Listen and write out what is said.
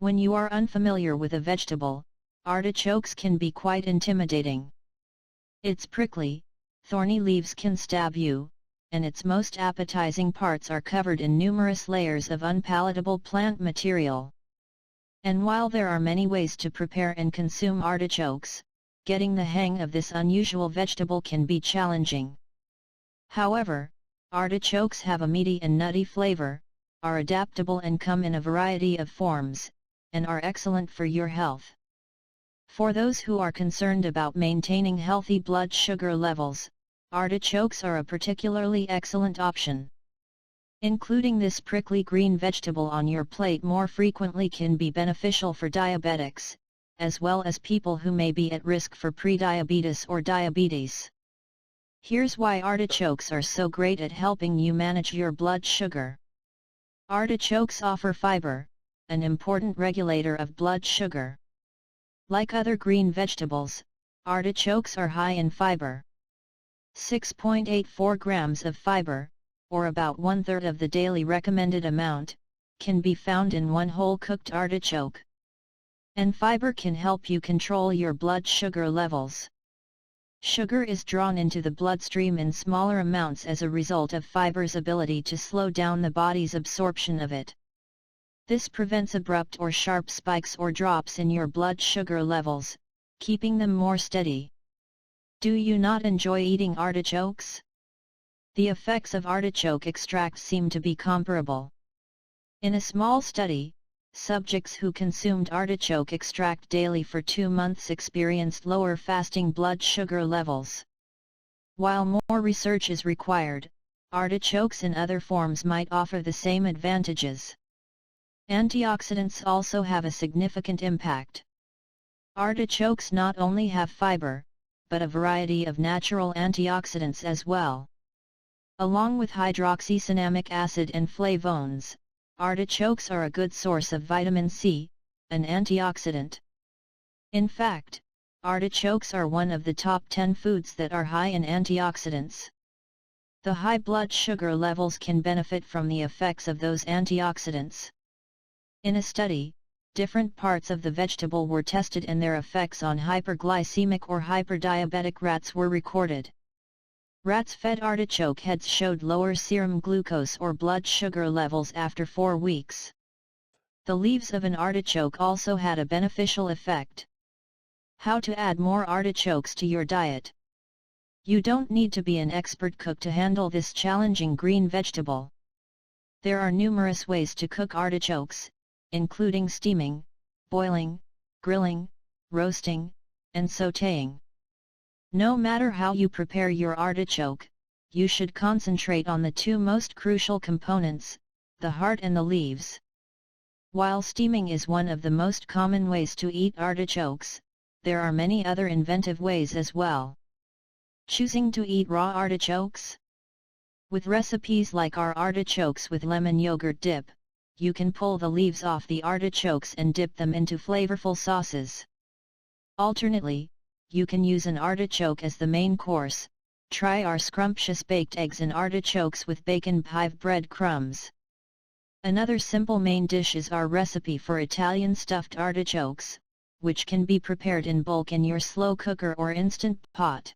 When you are unfamiliar with a vegetable, artichokes can be quite intimidating. Its prickly, thorny leaves can stab you, and its most appetizing parts are covered in numerous layers of unpalatable plant material. And while there are many ways to prepare and consume artichokes, getting the hang of this unusual vegetable can be challenging. However, artichokes have a meaty and nutty flavor, are adaptable and come in a variety of forms, and are excellent for your health. For those who are concerned about maintaining healthy blood sugar levels, artichokes are a particularly excellent option. Including this prickly green vegetable on your plate more frequently can be beneficial for diabetics, as well as people who may be at risk for prediabetes or diabetes. Here's why artichokes are so great at helping you manage your blood sugar. Artichokes offer fiber, an important regulator of blood sugar. Like other green vegetables, artichokes are high in fiber. 6.84 grams of fiber, or about 1/3 of the daily recommended amount, can be found in one whole cooked artichoke. And fiber can help you control your blood sugar levels. Sugar is drawn into the bloodstream in smaller amounts as a result of fiber's ability to slow down the body's absorption of it. This prevents abrupt or sharp spikes or drops in your blood sugar levels, keeping them more steady. Do you not enjoy eating artichokes? The effects of artichoke extract seem to be comparable. In a small study, subjects who consumed artichoke extract daily for 2 months experienced lower fasting blood sugar levels. While more research is required, artichokes in other forms might offer the same advantages. Antioxidants also have a significant impact. Artichokes not only have fiber, but a variety of natural antioxidants as well. Along with hydroxycinnamic acid and flavones, artichokes are a good source of vitamin C, an antioxidant. In fact, artichokes are one of the top 10 foods that are high in antioxidants. The high blood sugar levels can benefit from the effects of those antioxidants. In a study, different parts of the vegetable were tested and their effects on hyperglycemic or hyperdiabetic rats were recorded. Rats fed artichoke heads showed lower serum glucose or blood sugar levels after 4 weeks. The leaves of an artichoke also had a beneficial effect. How to add more artichokes to your diet? You don't need to be an expert cook to handle this challenging green vegetable. There are numerous ways to cook artichokes, including steaming, boiling, grilling, roasting, and sautéing. No matter how you prepare your artichoke, you should concentrate on the 2 most crucial components, the heart and the leaves. While steaming is one of the most common ways to eat artichokes, there are many other inventive ways as well. Choosing to eat raw artichokes? With recipes like our artichokes with lemon yogurt dip, you can pull the leaves off the artichokes and dip them into flavorful sauces. Alternately, you can use an artichoke as the main course. Try our scrumptious baked eggs and artichokes with bacon pive bread crumbs. Another simple main dish is our recipe for Italian stuffed artichokes, which can be prepared in bulk in your slow cooker or instant pot.